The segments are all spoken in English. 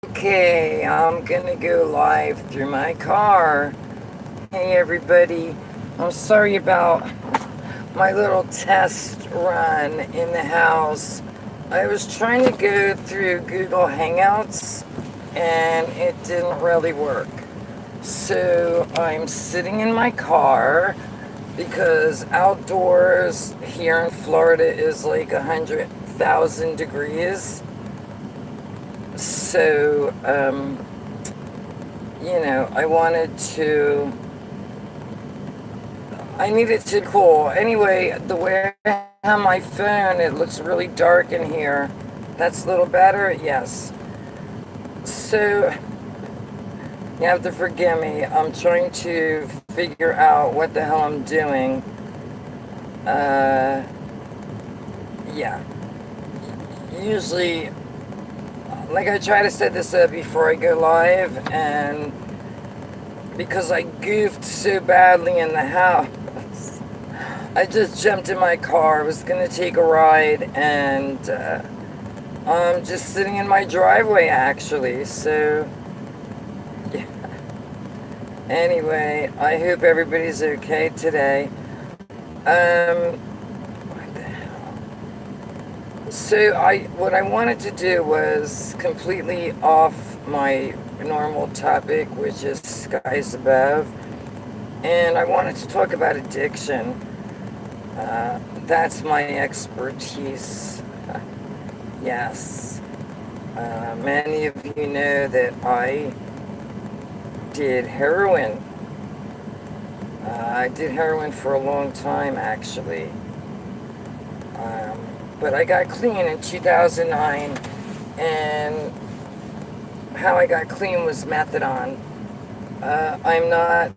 Okay, I'm gonna go live through my car. Hey everybody, I'm sorry about my little test run in the house. I was trying to go through Google Hangouts and it didn't really work. So I'm sitting in my car because outdoors here in Florida is like 100,000 degrees. So, I needed to cool. Anyway, the way I have my phone, it looks really dark in here. That's a little better? Yes. So, you have to forgive me. I'm trying to figure out what the hell I'm doing. Yeah. Usually, like I try to set this up before I go live, and because I goofed so badly in the house, I just jumped in my car. I was gonna take a ride, and I'm just sitting in my driveway actually. So, yeah. Anyway, I hope everybody's okay today. What the hell? So what I wanted to do was completely off my normal topic, which is skies above, and I wanted to talk about addiction. That's my expertise. Yes. Many of you know that I did heroin. I did heroin for a long time, actually. But I got clean in 2009, and how I got clean was methadone. I'm not.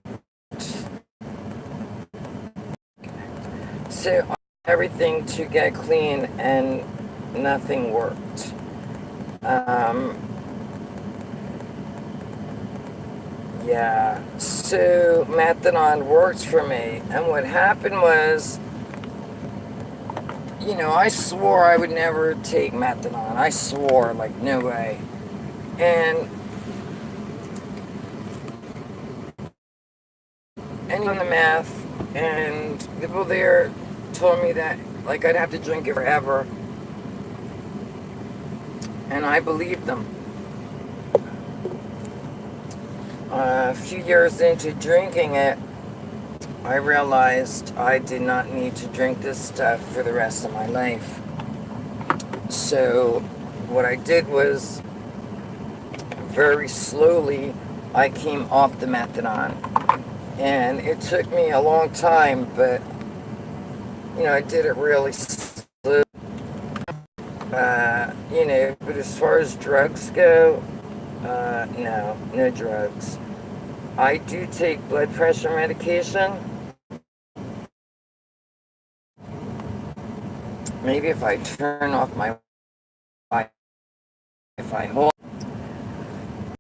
So, everything to get clean, and nothing worked. Yeah, so methadone worked for me, and what happened was, I swore I would never take methadone. I swore, like, no way. And on the meth, and the people there told me that, like, I'd have to drink it forever, and I believed them. A few years into drinking it, I realized I did not need to drink this stuff for the rest of my life. So what I did was, very slowly, I came off the methadone. And it took me a long time, but, I did it really slow. But as far as drugs go, no drugs. I do take blood pressure medication. Maybe if I turn off my Wi-Fi, hold.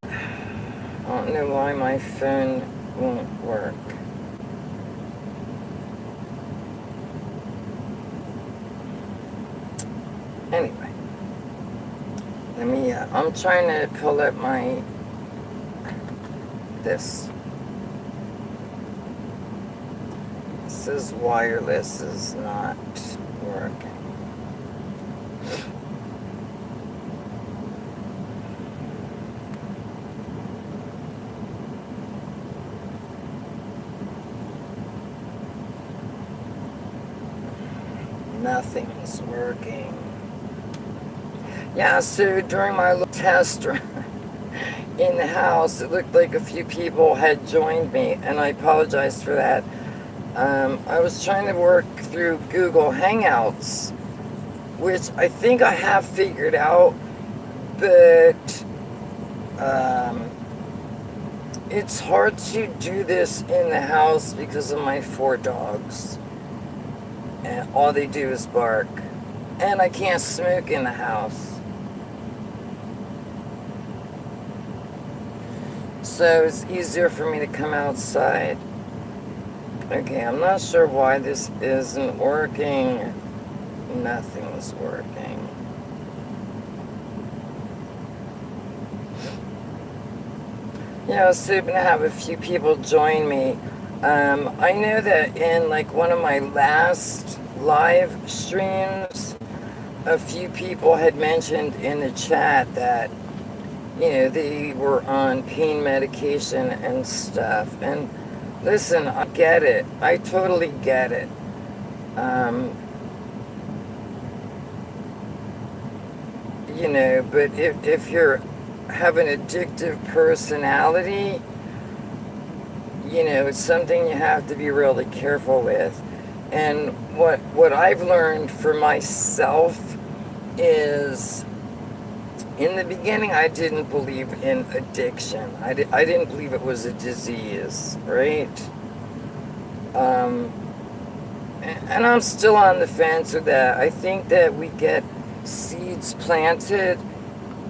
I don't know why my phone won't work. Anyway, I'm trying to pull up this. This is wireless, is not working. Nothing's working. Yeah, so during my little test in the house, it looked like a few people had joined me, and I apologize for that. I was trying to work through Google Hangouts, which I think I have figured out, but it's hard to do this in the house because of my 4 dogs. And all they do is bark. And I can't smoke in the house. So it's easier for me to come outside. Okay, I'm not sure why this isn't working. Nothing's working. I was hoping to have a few people join me. I know that in like one of my last live streams, a few people had mentioned in the chat that, they were on pain medication and stuff. And listen, I get it. I totally get it. But if you're have an addictive personality, it's something you have to be really careful with. And what I've learned for myself is, in the beginning, I didn't believe in addiction. I didn't believe it was a disease, right? And I'm still on the fence with that. I think that we get seeds planted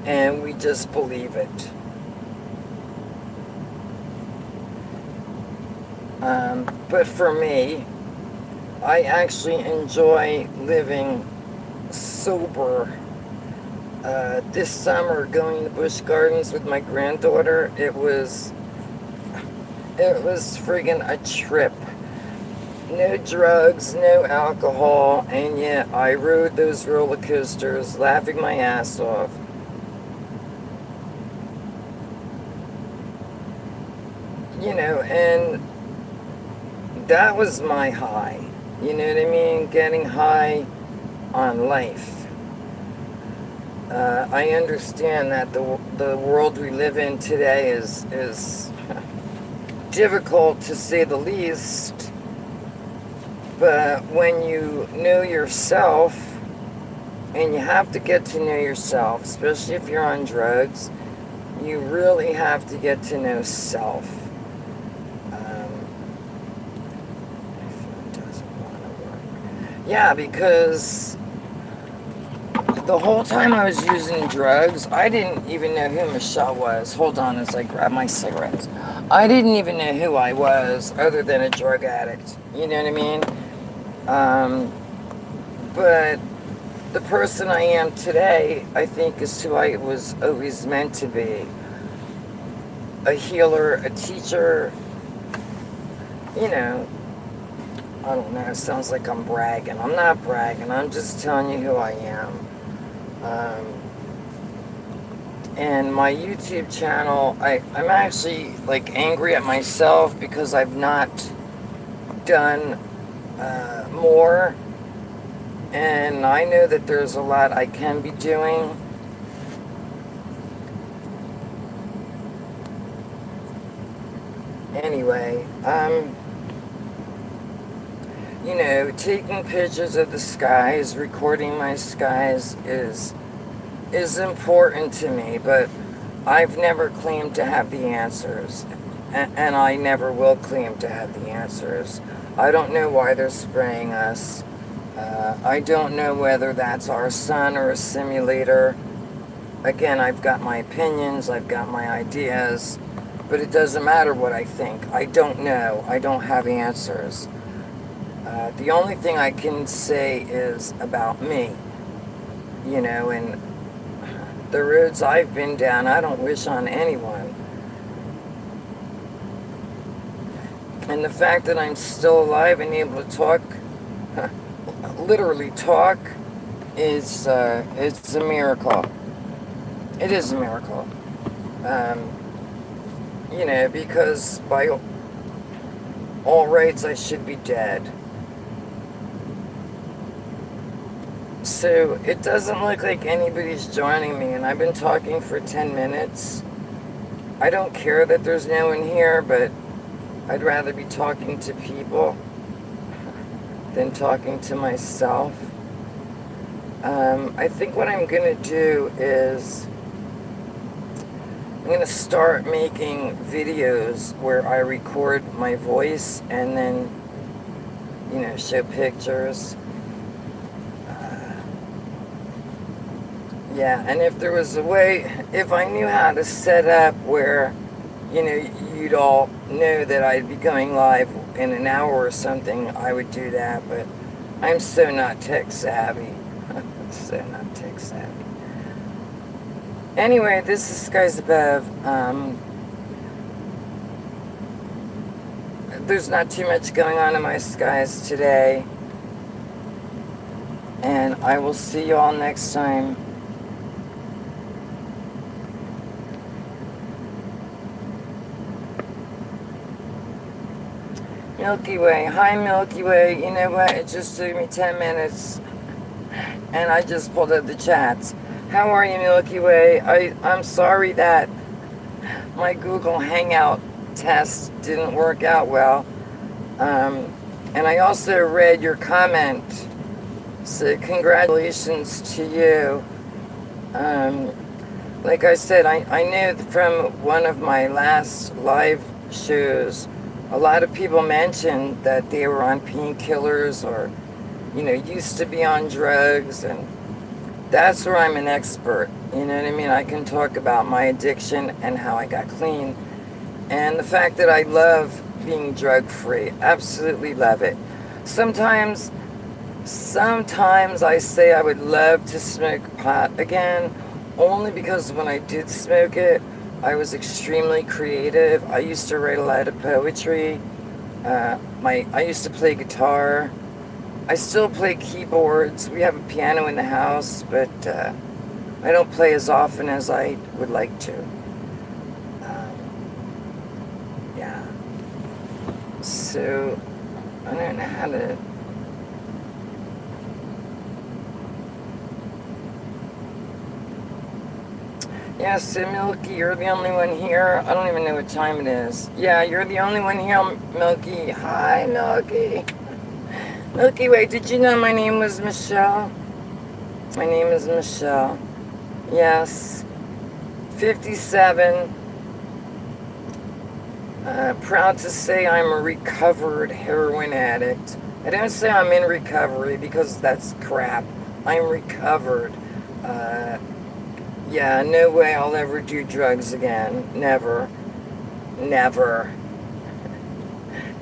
and we just believe it. But for me, I actually enjoy living sober. This summer, going to Busch Gardens with my granddaughter, it was friggin' a trip. No drugs, no alcohol, and yet I rode those roller coasters laughing my ass off. And that was my high. You know what I mean? Getting high on life. I understand that the world we live in today is difficult, to say the least. But when you know yourself, and you have to get to know yourself, especially if you're on drugs, you really have to get to know self. My phone doesn't want to work. Yeah, because the whole time I was using drugs, I didn't even know who Michelle was. Hold on as I grab my cigarettes. I didn't even know who I was other than a drug addict. You know what I mean? But the person I am today, I think, is who I was always meant to be. A healer, a teacher. I don't know, it sounds like I'm bragging. I'm not bragging, I'm just telling you who I am. And my YouTube channel, I'm actually like angry at myself because I've not done more, and I know that there's a lot I can be doing. Anyway, taking pictures of the skies, recording my skies is important to me, but I've never claimed to have the answers, and I never will claim to have the answers. I don't know why they're spraying us. I don't know whether that's our sun or a simulator. Again, I've got my opinions, I've got my ideas, but it doesn't matter what I think. I don't know. I don't have answers. The only thing I can say is about me, and the roads I've been down, I don't wish on anyone. And the fact that I'm still alive and able to talk, literally talk, it's a miracle. It is a miracle. Because by all rights I should be dead. So it doesn't look like anybody's joining me, and I've been talking for 10 minutes. I don't care that there's no one here, but I'd rather be talking to people than talking to myself. I think what I'm going to do is I'm going to start making videos where I record my voice and then, show pictures. Yeah, and if there was a way, if I knew how to set up where, you'd all know that I'd be going live in an hour or something, I would do that, but I'm so not tech savvy. So not tech savvy. Anyway, this is Skies Above. there's not too much going on in my skies today. And I will see you all next time. Milky Way. Hi, Milky Way. You know what? It just took me 10 minutes. And I just pulled up the chats. How are you, Milky Way? I'm sorry that my Google Hangout test didn't work out well. And I also read your comment. So congratulations to you. Like I said, I knew from one of my last live shows, a lot of people mentioned that they were on painkillers or, used to be on drugs, and that's where I'm an expert. You know what I mean? I can talk about my addiction and how I got clean. And the fact that I love being drug-free. Absolutely love it. Sometimes I say I would love to smoke pot again, only because when I did smoke it, I was extremely creative. I used to write a lot of poetry. I used to play guitar. I still play keyboards. We have a piano in the house, but I don't play as often as I would like to. Yeah. So, I don't know how to... Yeah, so Milky, you're the only one here. I don't even know what time it is. Yeah, you're the only one here, Milky. Hi, Milky. Milky Way, did you know my name was Michelle? My name is Michelle. Yes. 57. Proud to say I'm a recovered heroin addict. I don't say I'm in recovery because that's crap. I'm recovered. Yeah, no way I'll ever do drugs again. Never. Never.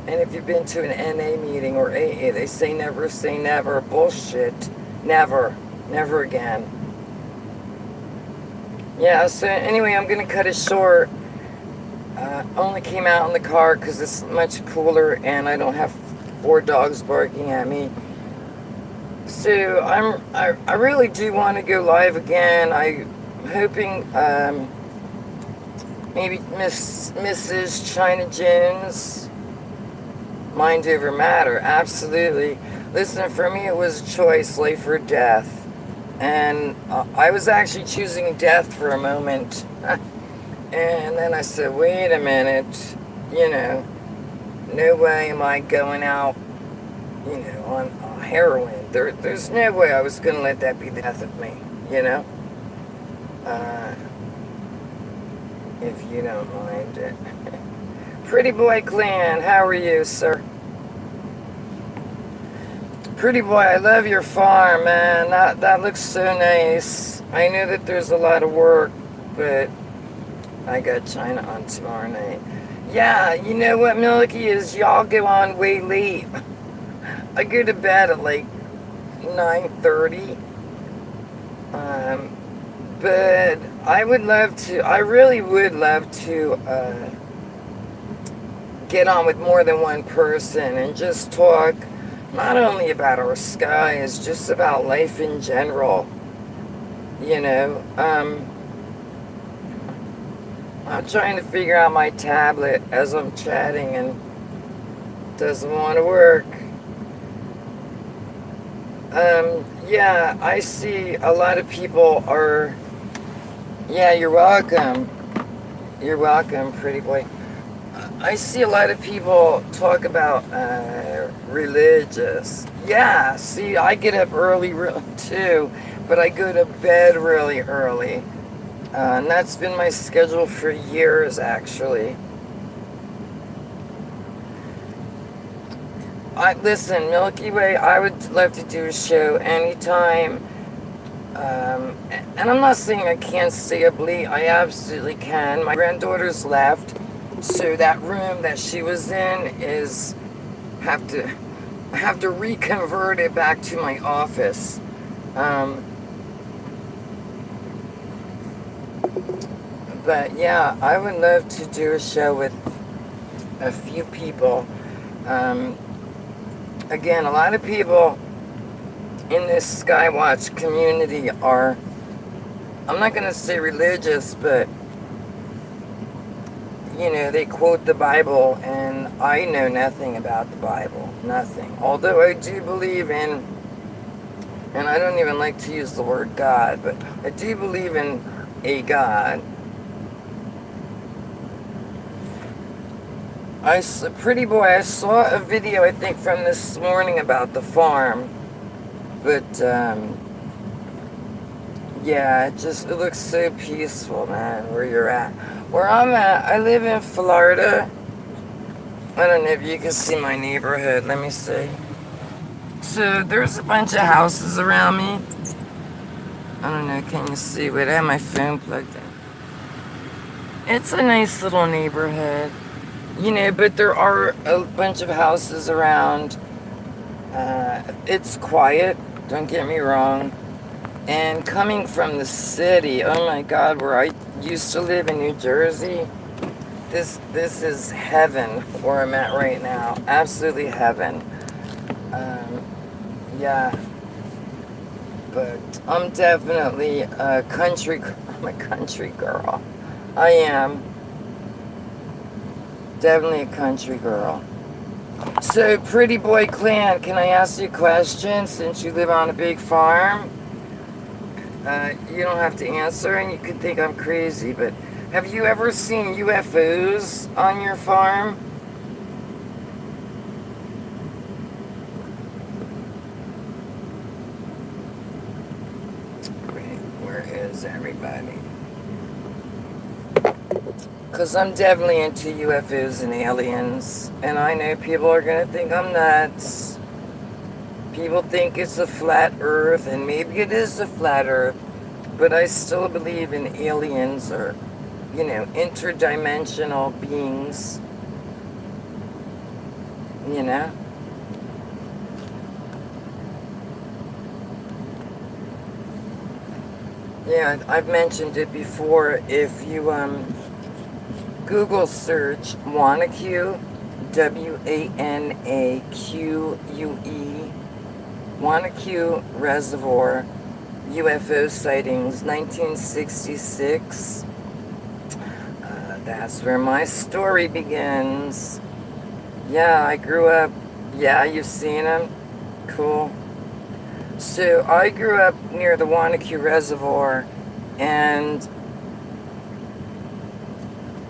And if you've been to an NA meeting or AA, they say never. Bullshit. Never. Never again. Yeah, so anyway, I'm going to cut it short. Only came out in the car because it's much cooler and I don't have 4 dogs barking at me. So I really do want to go live again. I'm hoping maybe Mrs. China Jones, mind over matter, absolutely. Listen, for me it was a choice, life or death. And I was actually choosing death for a moment. And then I said, wait a minute, no way am I going out, on heroin. There's no way I was going to let that be the death of me, if you don't mind it. Pretty Boy Clan, how are you, sir? Pretty Boy, I love your farm, man. That looks so nice. I know that there's a lot of work, but I got China on tomorrow night. Yeah, you know what, Milky, is y'all go on way late. I go to bed at like 9:30. But I really would love to get on with more than one person and just talk not only about our skies, just about life in general. I'm trying to figure out my tablet as I'm chatting and it doesn't want to work. Yeah, I see a lot of people are... Yeah, you're welcome. You're welcome, Pretty Boy. I see a lot of people talk about religious. Yeah, see, I get up early too, but I go to bed really early. And that's been my schedule for years, actually. Listen, Milky Way, I would love to do a show anytime. And I'm not saying I can't stay up late. I absolutely can. My granddaughter's left, so that room that she was in is have to reconvert it back to my office. But yeah, I would love to do a show with a few people. Um, Again, a lot of people in this Skywatch community are, I'm not going to say religious, but, they quote the Bible, and I know nothing about the Bible. Nothing. Although I do believe in, and I don't even like to use the word God, but I do believe in a God. Pretty boy, I saw a video, I think, from this morning about the farm. But, yeah, it looks so peaceful, man, where you're at. Where I'm at, I live in Florida. I don't know if you can see my neighborhood. Let me see. So, there's a bunch of houses around me. I don't know, can you see? Wait, I have my phone plugged in. It's a nice little neighborhood. But there are a bunch of houses around. It's quiet, don't get me wrong. And coming from the city, oh my God, where I used to live in New Jersey, this is heaven where I'm at right now. Absolutely heaven. Yeah. But I'm definitely I'm a country girl. I am. Definitely a country girl. So, Pretty Boy Clan, can I ask you a question since you live on a big farm? You don't have to answer, and you could think I'm crazy, but have you ever seen UFOs on your farm? Wait, where is everybody? Because I'm definitely into UFOs and aliens, and I know people are going to think I'm nuts. People think it's a flat earth, and maybe it is a flat earth, but I still believe in aliens or, interdimensional beings. Yeah, I've mentioned it before. If you, Google search Wanaqui, Wanaque, Wanaqui Reservoir, UFO sightings, 1966. That's where my story begins. Yeah, I grew up. Yeah, you've seen them? Cool. So I grew up near the Wanaqui Reservoir, and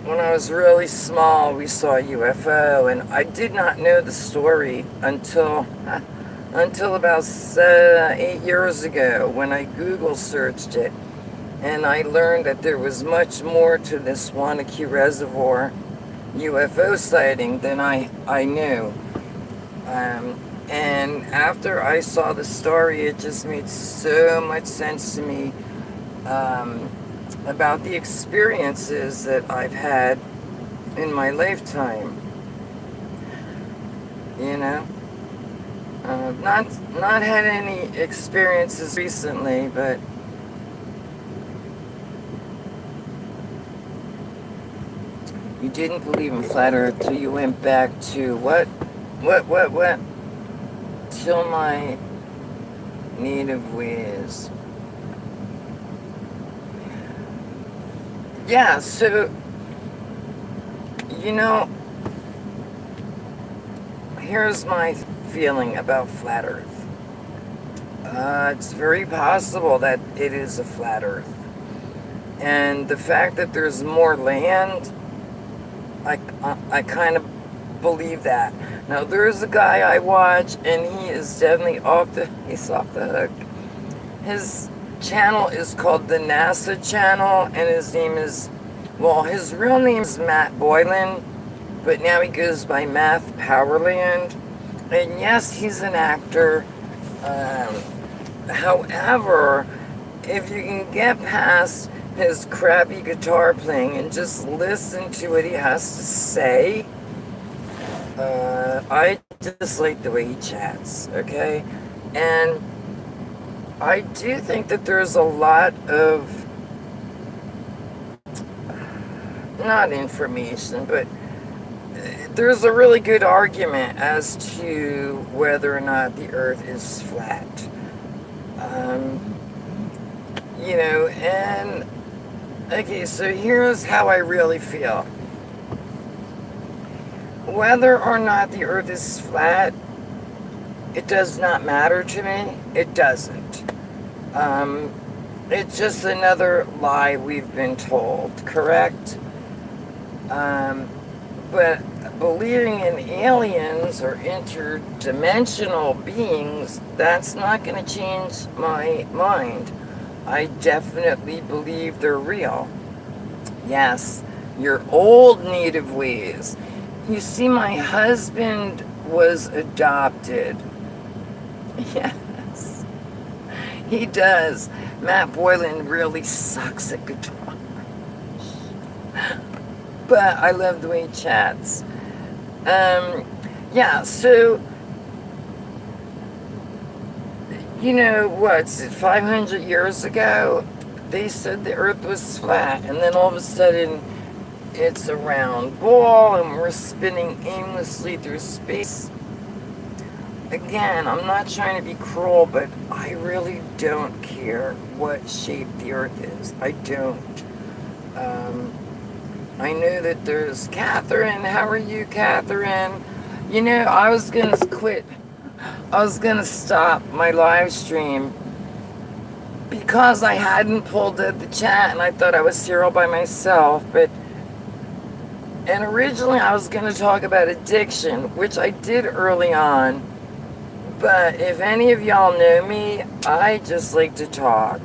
when I was really small, we saw a UFO, and I did not know the story until about 8 years ago when I Google searched it, and I learned that there was much more to this Wanaqui Reservoir UFO sighting than I knew. And after I saw the story, it just made so much sense to me. About the experiences that I've had in my lifetime. Not had any experiences recently, but you didn't believe in flat earth till you went back to what? Till my native ways. Yeah, so, here's my feeling about flat earth. It's very possible that it is a flat earth. And the fact that there's more land, I kind of believe that. Now, there's a guy I watch, and he is definitely he's off the hook. His channel is called the NASA channel, and his real name is Matt Boylan, but now he goes by Math Powerland. And yes, he's an actor. However, if you can get past his crappy guitar playing and just listen to what he has to say, I just like the way he chats, okay? And I do think that there's a lot of, not information, but there's a really good argument as to whether or not the earth is flat. Um, and okay, so here's how I really feel. Whether or not the earth is flat, it does not matter to me. It doesn't. It's just another lie we've been told, correct? But believing in aliens or interdimensional beings, that's not going to change my mind. I definitely believe they're real. Yes, your old native ways. You see, my husband was adopted. Yes, he does. Matt Boylan really sucks at guitar. But I love the way he chats. Yeah, so, what's it, 500 years ago, they said the earth was flat, and then all of a sudden, it's a round ball, and we're spinning aimlessly through space. Again, I'm not trying to be cruel, but I really don't care what shape the earth is. I don't. I know that there's Catherine. How are you, Catherine? I was going to quit. I was going to stop my live stream because I hadn't pulled up the chat and I thought I was here all by myself. And originally I was going to talk about addiction, which I did early on. But if any of y'all know me, I just like to talk.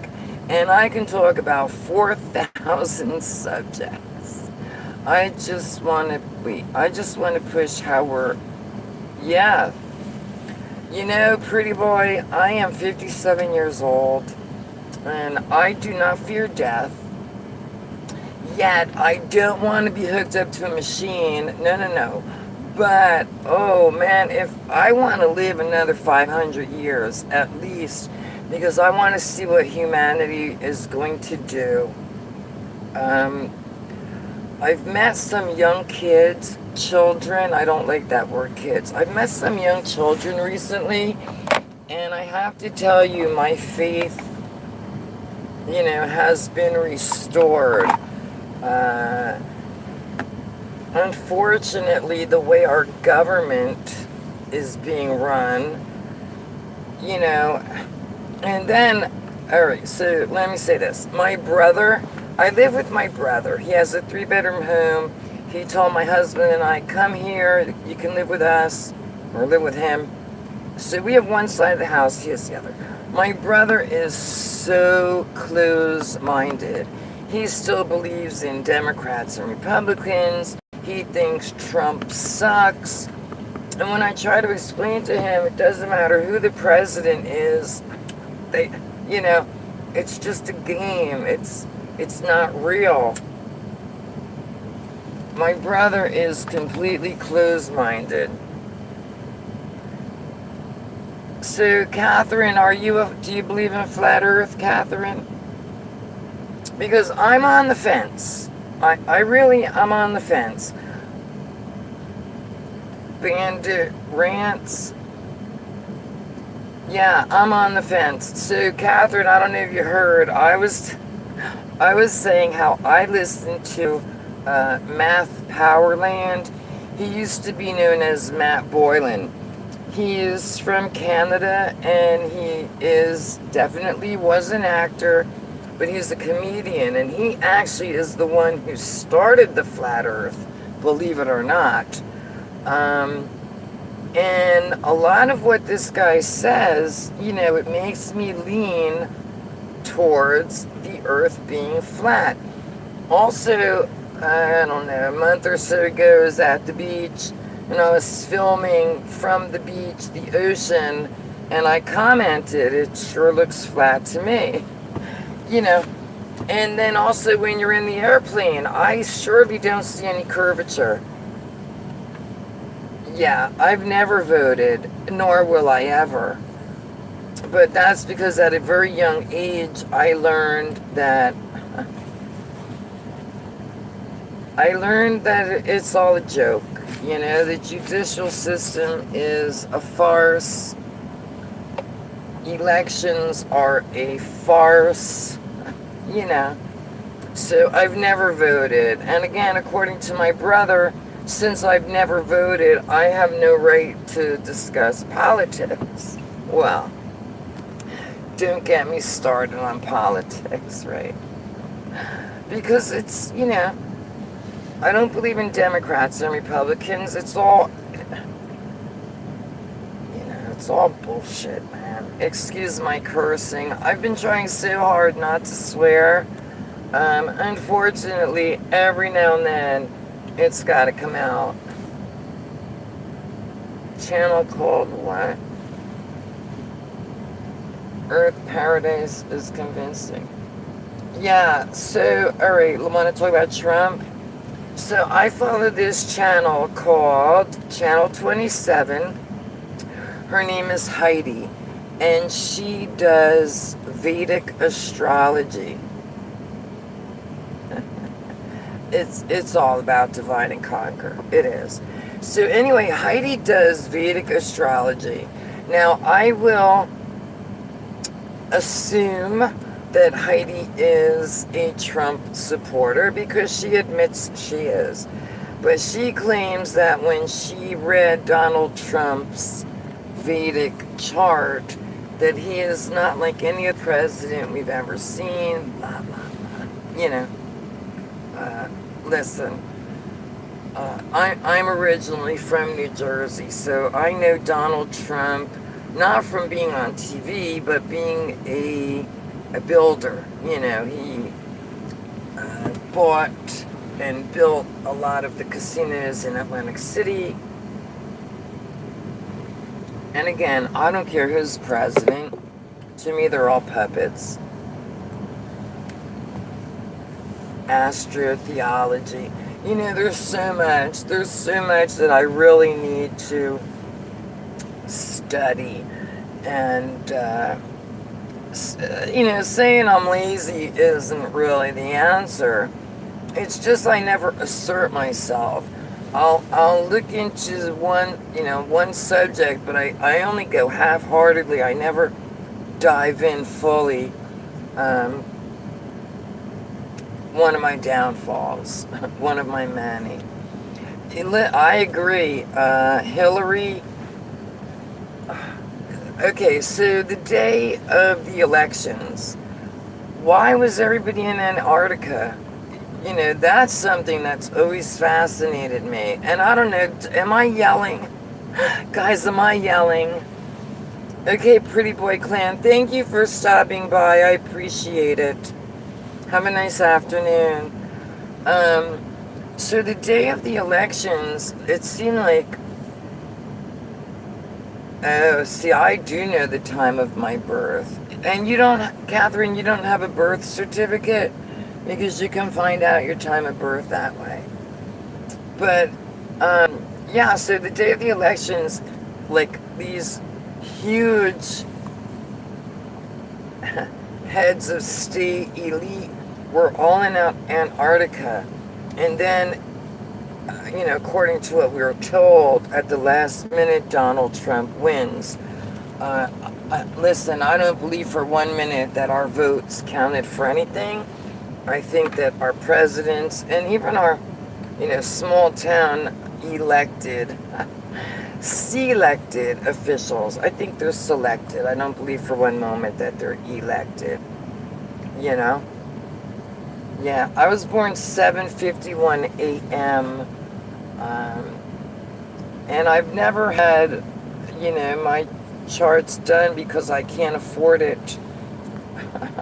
And I can talk about 4,000 subjects. I just want to push how we're, yeah. Pretty boy, I am 57 years old, and I do not fear death. Yet, I don't want to be hooked up to a machine. No. But, oh man, if I want to live another 500 years, at least, because I want to see what humanity is going to do. I've met some young kids, children, I don't like that word kids. I've met some young children recently, and I have to tell you, my faith, has been restored. Unfortunately, the way our government is being run, and then, alright, so let me say this. I live with my brother. He has a 3-bedroom home. He told my husband and I, come here, you can live with us, or live with him. So we have one side of the house, he has the other. My brother is so close-minded. He still believes in Democrats and Republicans. He thinks Trump sucks. And when I try to explain to him, it doesn't matter who the president is, it's just a game. It's not real. My brother is completely closed-minded. So, Catherine, do you believe in a flat earth, Catherine? Because I'm on the fence. I'm on the fence. Bandit Rants. Yeah, I'm on the fence. So, Catherine, I don't know if you heard, I was saying how I listened to Math Powerland. He used to be known as Matt Boylan. He is from Canada, and he definitely was an actor, but he's a comedian, and he actually is the one who started the flat earth, believe it or not. And a lot of what this guy says, it makes me lean towards the earth being flat. Also, I don't know, a month or so ago, I was at the beach, and I was filming from the beach, the ocean, and I commented, it sure looks flat to me. And then also when you're in the airplane, I surely don't see any curvature. Yeah, I've never voted, nor will I ever. But that's because at a very young age, I learned that it's all a joke. You know, the judicial system is a farce. Elections are a farce. You know. So I've never voted. And again, according to my brother, since I've never voted, I have no right to discuss politics. Well, don't get me started on politics, right? Because it's, you know, I don't believe in Democrats and Republicans. It's all, you know, it's all bullshit, man. Excuse my cursing. I've been trying so hard not to swear. Unfortunately, every now and then, it's got to come out. Channel called what? Earth Paradise is convincing. Yeah, so, alright, want to talk about Trump? So, I follow this channel called Channel 27. Her name is Heidi, and she does Vedic astrology. It's all about divide and conquer. It is. So anyway, Heidi does Vedic astrology. Now, I will assume that Heidi is a Trump supporter because she admits she is. But she claims that when she read Donald Trump's Vedic chart, that he is not like any other president we've ever seen, blah, blah, blah. You know. Listen, I'm originally from New Jersey, so I know Donald Trump, not from being on TV, but being a builder. You know, he bought and built a lot of the casinos in Atlantic City. And again, I don't care who's president. To me, they're all puppets. Astrotheology. You know, there's so much that I really need to study. And, you know, saying I'm lazy isn't really the answer. It's just I never assert myself. I'll look into one subject, but I only go half-heartedly. I never dive in fully. One of my downfalls, one of my many. I agree. Hillary. Okay, so the day of the elections, why was everybody in Antarctica? You know, that's something that's always fascinated me. And I don't know, am I yelling? Guys, am I yelling? Okay, Pretty Boy Clan, thank you for stopping by. I appreciate it. Have a nice afternoon. So the day of the elections, it seemed like... Oh, see, I do know the time of my birth. And you don't, Catherine, you don't have a birth certificate? Because you can find out your time of birth that way. But, yeah, so the day of the elections, like, these huge heads of state elite were all in Antarctica. And then, you know, according to what we were told, at the last minute, Donald Trump wins. Listen, I don't believe for 1 minute that our votes counted for anything. I think that our presidents and even our, you know, small town selected officials, I think they're selected. I don't believe for 1 moment that they're elected. You know? Yeah, I was born 7:51 a.m. And I've never had, you know, my charts done because I can't afford it.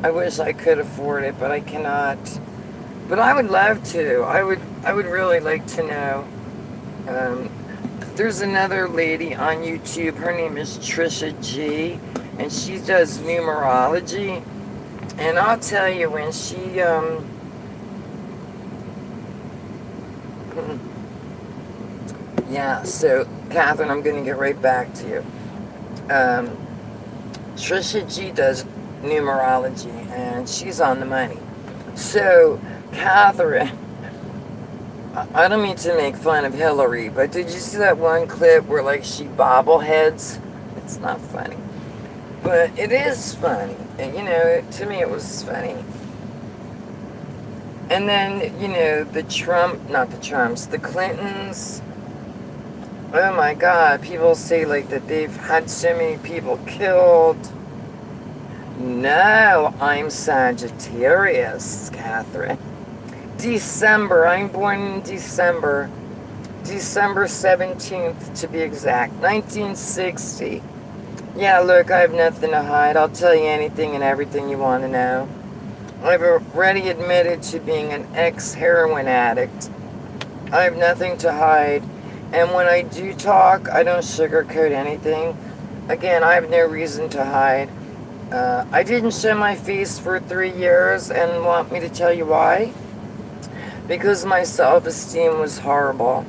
I wish I could afford it, but I cannot. But I would love to. I would really like to know. There's another lady on YouTube. Her name is Trisha G, and she does numerology. And I'll tell you, when she yeah, so Catherine, I'm going to get right back to you. Trisha G does numerology, and she's on the money. So, Catherine, I don't mean to make fun of Hillary, but did you see that one clip where like she bobbleheads? It's not funny, but it is funny. And, you know, to me it was funny. And then, you know, the Clintons. Oh my God, people say like that they've had so many people killed. No, I'm Sagittarius, Catherine. December, I'm born in December. December 17th to be exact, 1960. Yeah, look, I have nothing to hide. I'll tell you anything and everything you want to know. I've already admitted to being an ex-heroin addict. I have nothing to hide. And when I do talk, I don't sugarcoat anything. Again, I have no reason to hide. I didn't show my face for 3 years, and want me to tell you why? Because my self-esteem was horrible.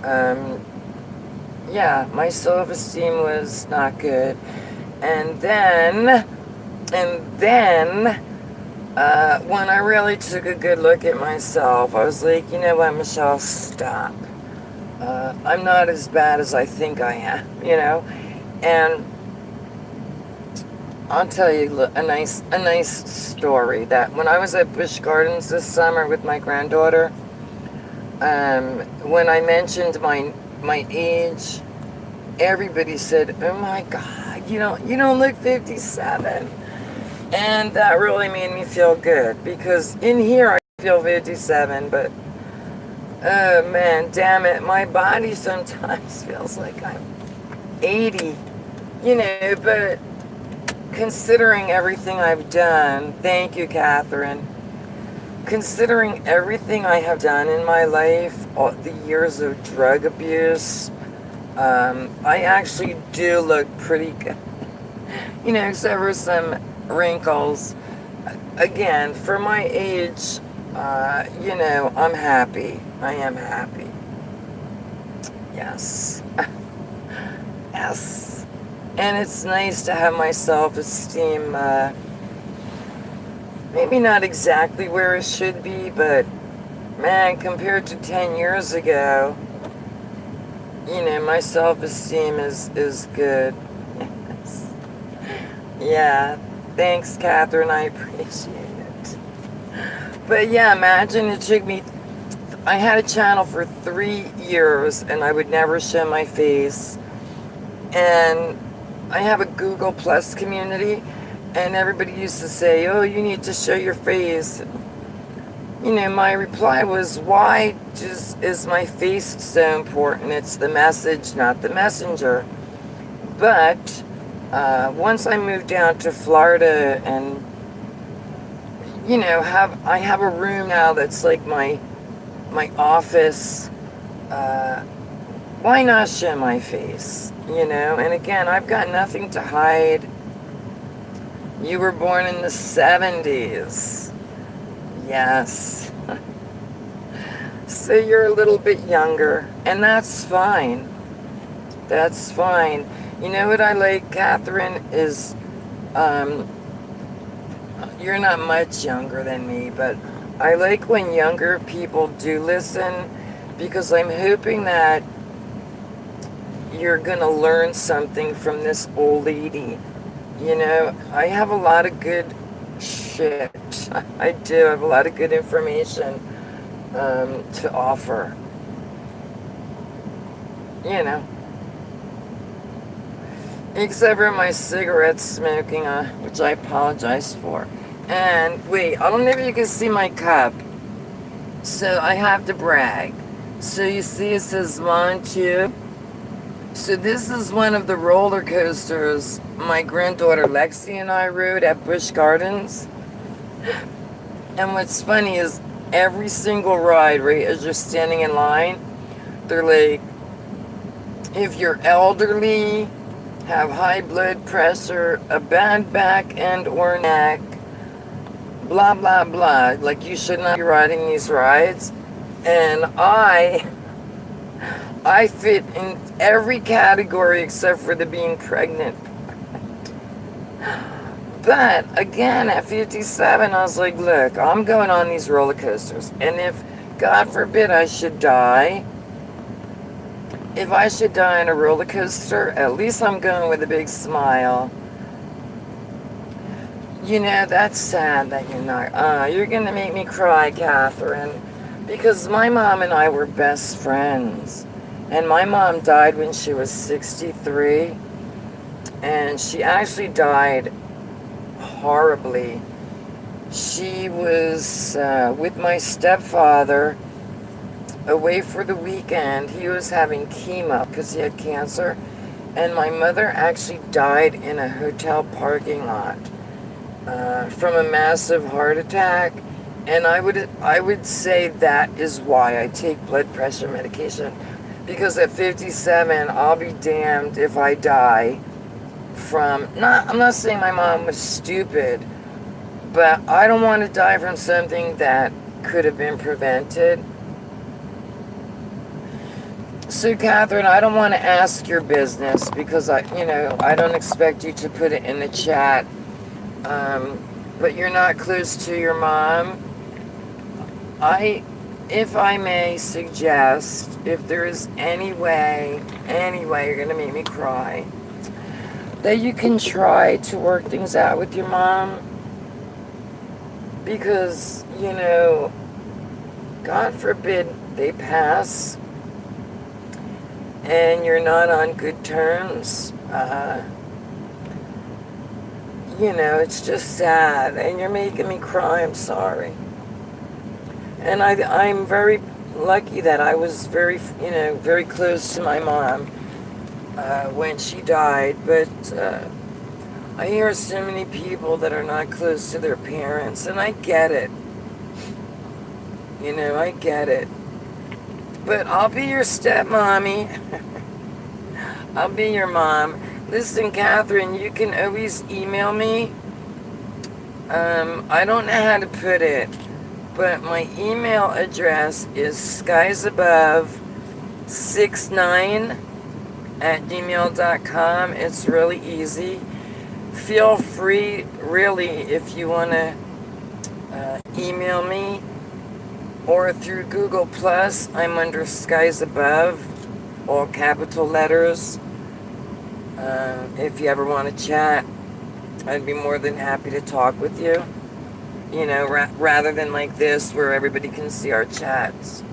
Yeah, my self-esteem was not good. And then, when I really took a good look at myself, I was like, you know what, Michelle, stop. I'm not as bad as I think I am, you know? And I'll tell you a nice story that when I was at Busch Gardens this summer with my granddaughter, when I mentioned my age, everybody said, "Oh my God, you don't look 57," and that really made me feel good because in here I feel 57, but oh man, damn it, my body sometimes feels like I'm 80, you know, but. Considering everything I've done, thank you, Catherine. Considering everything I have done in my life, all the years of drug abuse, I actually do look pretty good. You know, except for some wrinkles. Again, for my age, you know, I'm happy. I am happy. Yes. Yes. And it's nice to have my self-esteem, maybe not exactly where it should be, but man, compared to 10 years ago, you know, my self-esteem is good. Yes. Yeah, thanks, Catherine, I appreciate it. But yeah, imagine it took me, I had a channel for 3 years, and I would never show my face, and I have a Google Plus community, and everybody used to say, oh, you need to show your face. You know, my reply was, why is my face so important? It's the message, not the messenger. But once I moved down to Florida and, you know, I have a room now that's like my office, why not show my face? You know, and again, I've got nothing to hide. You were born in the 70s. Yes. So you're a little bit younger, and that's fine. That's fine. You know what I like, Catherine, is you're not much younger than me, but I like when younger people do listen, because I'm hoping that you're gonna learn something from this old lady. You know, I have a lot of good shit. I do have a lot of good information to offer. You know. Except for my cigarette smoking, which I apologize for. And wait, I don't know if you can see my cup. So I have to brag. So you see it says Montu. So this is one of the roller coasters my granddaughter Lexi and I rode at Busch Gardens. And what's funny is every single ride, right, as you're standing in line, they're like, if you're elderly, have high blood pressure, a bad back and or neck, blah, blah, blah, like you should not be riding these rides. And I fit in every category except for the being pregnant. But again, at 57, I was like, look, I'm going on these roller coasters. And if God forbid I should die. If I should die on a roller coaster, at least I'm going with a big smile. You know, that's sad that you're not. You're going to make me cry, Catherine. Because my mom and I were best friends. And my mom died when she was 63. And she actually died horribly. She was with my stepfather away for the weekend. He was having chemo because he had cancer. And my mother actually died in a hotel parking lot from a massive heart attack. And I would say that is why I take blood pressure medication. Because at 57, I'll be damned if I die from, I'm not saying my mom was stupid, but I don't want to die from something that could have been prevented. So, Catherine, I don't want to ask your business because I don't expect you to put it in the chat. But you're not close to your mom. If I may suggest, if there is any way you're going to make me cry, that you can try to work things out with your mom. Because, God forbid they pass and you're not on good terms. It's just sad, and you're making me cry. I'm sorry. And I'm very lucky that I was very close to my mom when she died. But I hear so many people that are not close to their parents, and I get it. I get it. But I'll be your stepmommy. I'll be your mom. Listen, Catherine, you can always email me. I don't know how to put it, but my email address is skiesabove69@gmail.com. It's really easy. Feel free, really, if you want to email me, or through Google Plus. I'm under Skies Above, all capital letters. If you ever want to chat, I'd be more than happy to talk with you. Rather than like this where everybody can see our chats.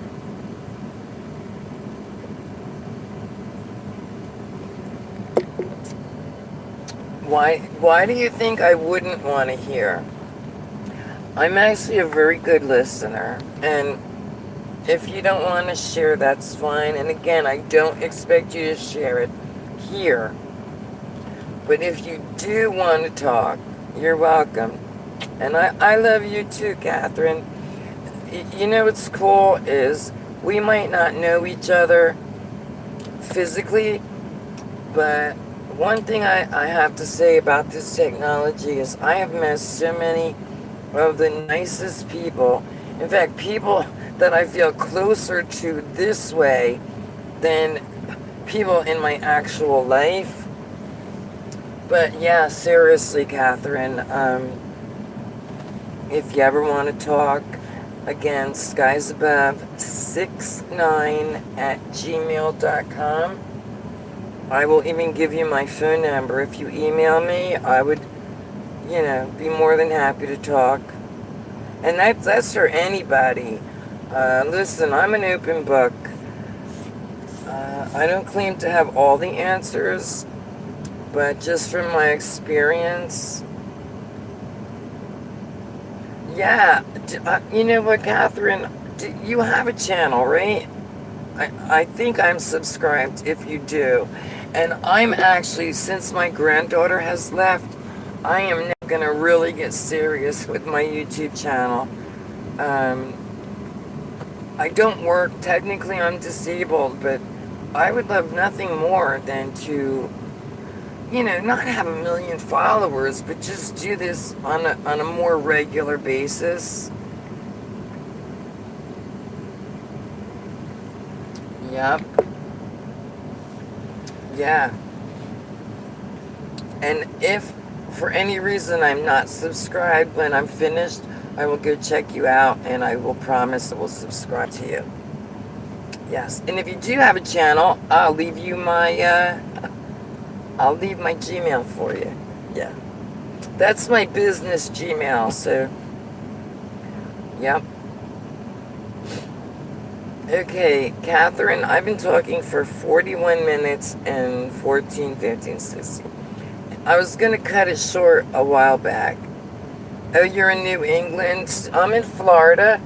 Why do you think I wouldn't want to hear? I'm actually a very good listener, and if you don't want to share, that's fine. And again, I don't expect you to share it here. But if you do want to talk, you're welcome. And I love you too, Catherine. What's cool is we might not know each other physically, but one thing I have to say about this technology is I have met so many of the nicest people. In fact, people that I feel closer to this way than people in my actual life. But yeah, seriously, Catherine, if you ever want to talk, again, skiesabove69@gmail.com. I will even give you my phone number. If you email me, I would, be more than happy to talk. And that's for anybody. Listen, I'm an open book. I don't claim to have all the answers, but just from my experience, yeah. You know what, Catherine? You have a channel, right? I think I'm subscribed if you do. And I'm actually, since my granddaughter has left, I am now going to really get serious with my YouTube channel. I don't work. Technically, I'm disabled, but I would love nothing more than to, not have 1 million followers, but just do this on a more regular basis. Yep. Yeah. And if for any reason I'm not subscribed when I'm finished, I will go check you out, and I will promise I will subscribe to you. Yes, and if you do have a channel, I'll leave my Gmail for you. Yeah, that's my business Gmail. So, yep. Okay, Catherine, I've been talking for 41 minutes and 14, 15, 16. I was going to cut it short a while back. Oh, you're in New England? I'm in Florida.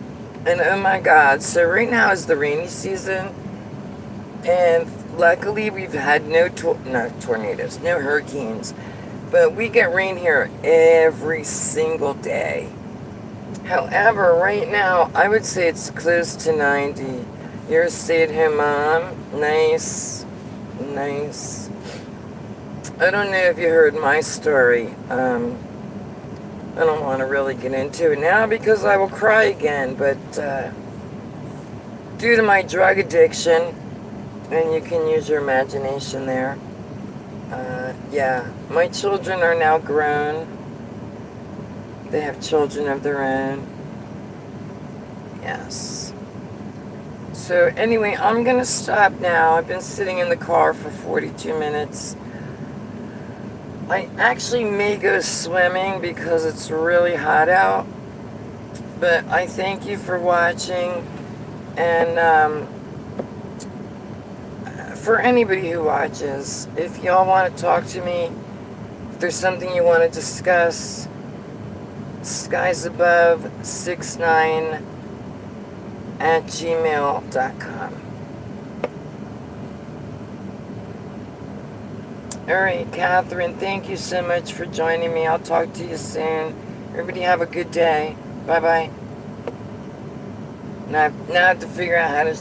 And oh my God, so right now is the rainy season. And luckily we've had no tornadoes, no hurricanes. But we get rain here every single day. However, right now, I would say it's close to 90. You're a stay-at-home mom. Nice. Nice. I don't know if you heard my story. I don't want to really get into it now because I will cry again. But due to my drug addiction, and you can use your imagination there, yeah, my children are now grown. They have children of their own. Yes. So anyway, I'm going to stop now. I've been sitting in the car for 42 minutes. I actually may go swimming because it's really hot out. But I thank you for watching. And for anybody who watches, if y'all want to talk to me, if there's something you want to discuss, skies above 69 at gmail.com. Alright, Catherine, thank you so much for joining me. I'll talk to you soon. Everybody have a good day. Bye-bye. Now I have to figure out how to